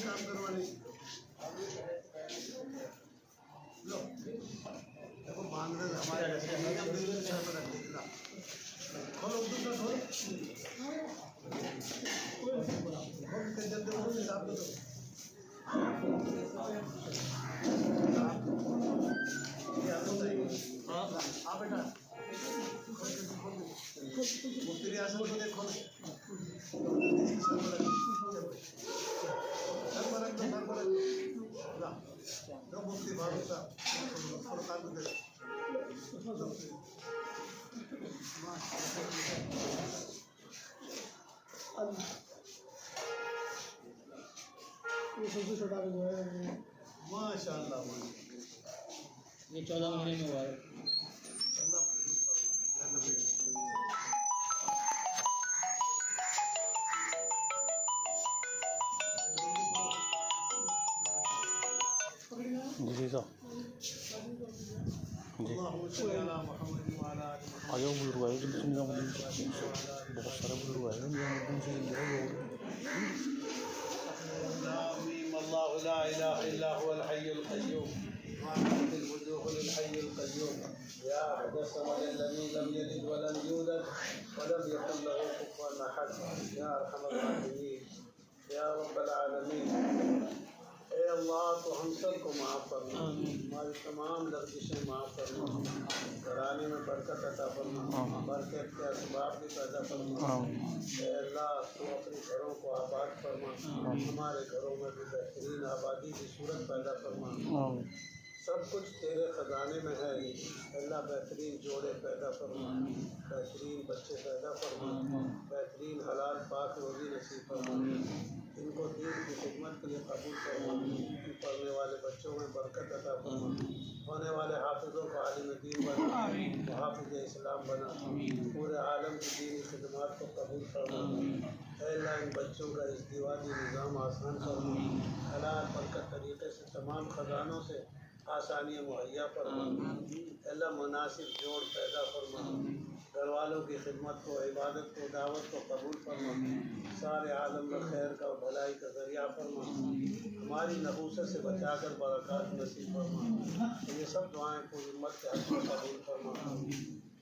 کام کروانے دیکھو باندھ رہے ہمارے کھولو دوسرا بیٹا مفتی ریاست کو دیکھو مفتی بابو صاحب ماشاء اللہ یہ 14 مہینے میں ہوا ہے. جی صاحب جی آ جاؤ بزرگ آئے نظام الدین بہت سارے بزرگ آئے نظام الدین سے اللہ لا الہ الا هو الحي القيوم وحده الوجوه للحي القيوم يا أحد الصمد الذي لم يلد ولم يولد ولم يكن له كفوا أحد يا أرحم الراحمين يا رب العالمين. اے اللہ تو ہم سب کو معاف فرما، ہماری تمام لغزشیں معاف فرما، گھرانے میں برکت عطا فرما، برکت کے اسباب بھی پیدا فرما. اے اللہ تو اپنے گھروں کو آباد فرما، ہمارے گھروں میں بھی بہترین آبادی کی صورت پیدا فرما. سب کچھ تیرے خزانے میں ہے اللہ. بہترین جوڑے پیدا فرما، بہترین بچے پیدا فرما، بہترین حلال پاک روزی نصیب فرما. ان کو دین کی خدمت کے لیے قبول فرما، پڑھنے والے بچوں میں برکت عطا فرما، ہونے والے حافظوں کو عالم دین بنا، حافظ اسلام بنا، پورے عالم کی دینی خدمات کو قبول فرما. اے اللہ ان بچوں کا ازدواجی نظام آسان فرما، حلال برکت طریقے سے تمام خزانوں سے آسانیاں مہیا فرما. اللہ مناسب جوڑ پیدا فرما، گھر والوں کی خدمت کو، عبادت کو، دعوت کو قبول فرما. سارے عالم میں خیر کا اور بھلائی کا ذریعہ فرما. ہماری نحوست سے بچا کر برکات نصیب فرما. یہ سب دعائیں پوری امت کے حق میں قبول فرما.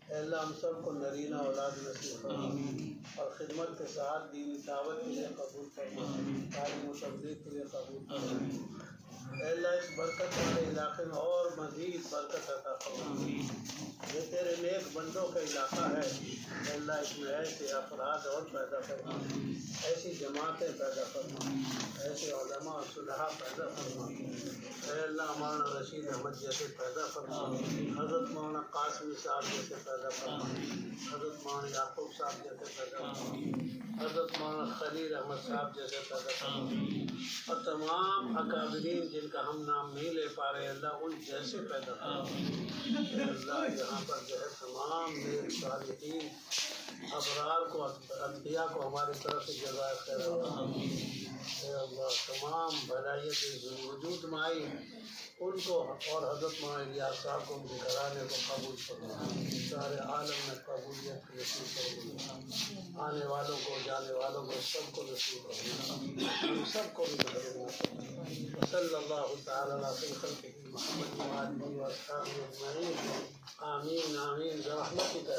اے اللہ ہم سب کو نرینہ اولاد نصیب فرما اور خدمت کے ساتھ دینی دعوت کے لیے قبول فرما، تعلیم و تبلیغ کے لیے قبول فرما. اے اللہ اس برکت والے علاقے میں اور مزید برکت عطا فرما. یہ تیرے نیک بندوں کا علاقہ ہے. اے اللہ اس میں ایسے افراد اور پیدا فرما، ایسی جماعتیں پیدا فرما، ایسے علماء اور صلحاء پیدا فرما. اے اللہ مولانا رشید احمد جیسے پیدا فرما، حضرت مولانا قاسمی صاحب جیسے پیدا فرما، حضرت مولانا یعقوب صاحب جیسے پیدا فرما، حضرت مولانا خلیل احمد صاحب جیسے پیدا فرما، اور تمام اکابرین جن کا ہم نام نہیں لے پا رہے اللہ ان جیسے پیدا فرما. اے اللہ یہاں پر جو ہے تمام نیک صالحین ابرار کو، انبیاء کو ہماری طرف سے جزائے خیر عطا. اے اللہ تمام بھلائیت وجود میں آئی ان کو اور حضرت مولانا الیاس صاحب کو ان کے گھرانے کو قبول فرما. سارے عالم میں قبولیت نصیب فرما، آنے والوں کو جانے والوں کو سب کو نصیب فرما، ہم سب کو بھی نصیب فرما. صلی اللہ تعالی علی خیر خلقہ محمد وآلہ وصحبہ اجمعین. آمین آمین برحمتک.